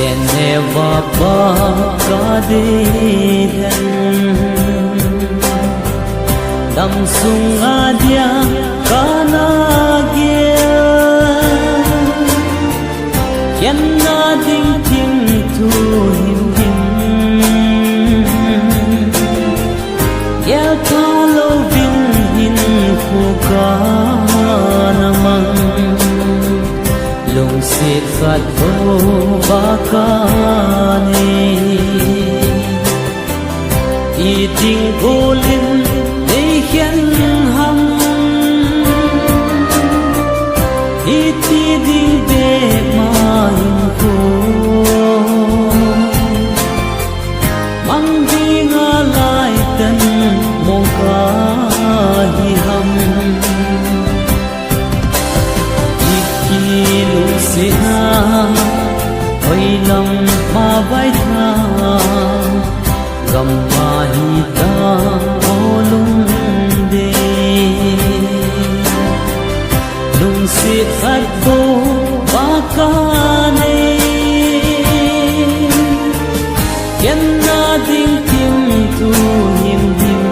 Seneva bakadihan Dam sunga dia kanagya Yan na ding ting tu him him Yel kalo bin hin kuka namang Lung sit fat bo bakani Iting golin nei hian ham Iti ding be mai ko Mang ding alai tan mong ka hi ham Sina hoi lam ma vai tha gam ma hi ta olung de lung sit hat bo ba ka ne yan na ding tim tu him him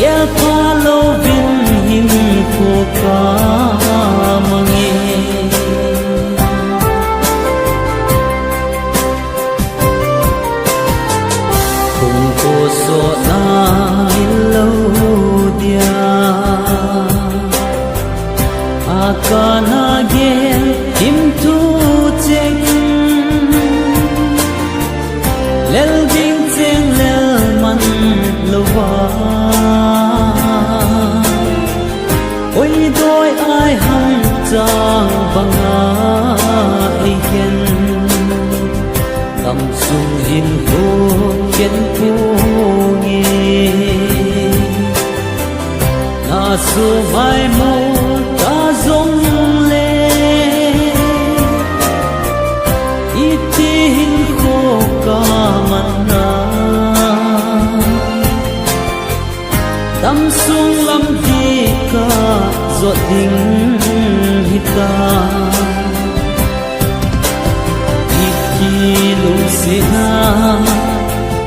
ya palo bin him ko ka so na lâu dia akana gen kim tu cheng lel ding cheng lel man lowa oi doi ai ham chang banga ai hen tâm sung hin vô kiến phu na su mai mo ta zong le iti hin ko ka mana tâm sung lam di ka zot ding hita iki lung sina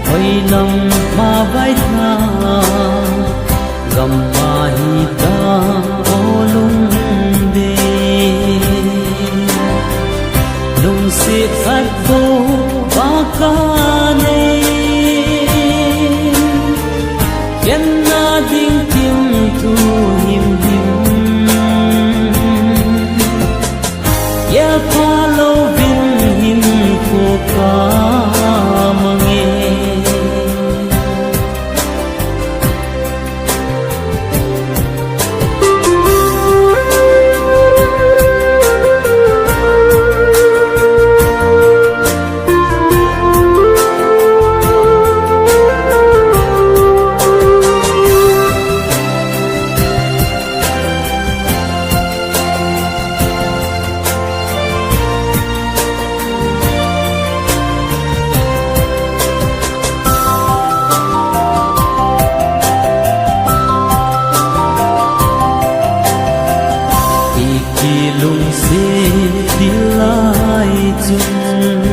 hoi lam ma vai tha gam ma hi ta olung de lung sit hat bo ba ka ne yan na ding tim tu him him ya palo bin him ko ka mange lung se dilai chung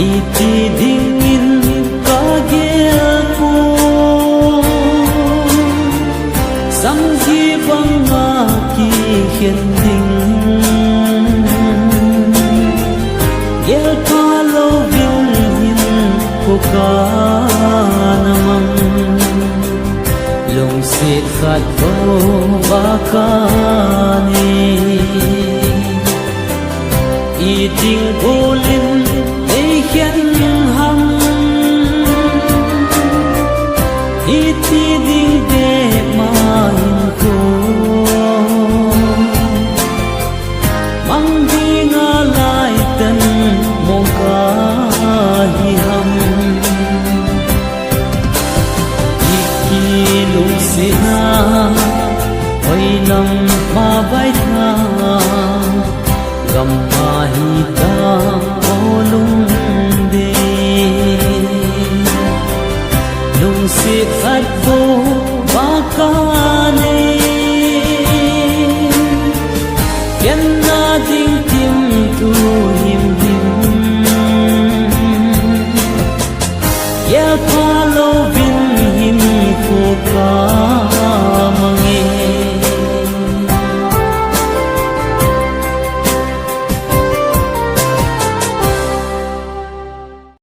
iti ding in ka gel ko sam ji bang ma ki hian ding gel ka lo vin hin ko ka namang lung se khat bo ba ka Iting golin ei hian ham iti ding de mai ko mang ding alai tan mong ka hi ham iki lung sina hoi lam ma vai tha gam ma hi ta olung de lung sit hat bo ba ka ne lâu vinh hin khô ca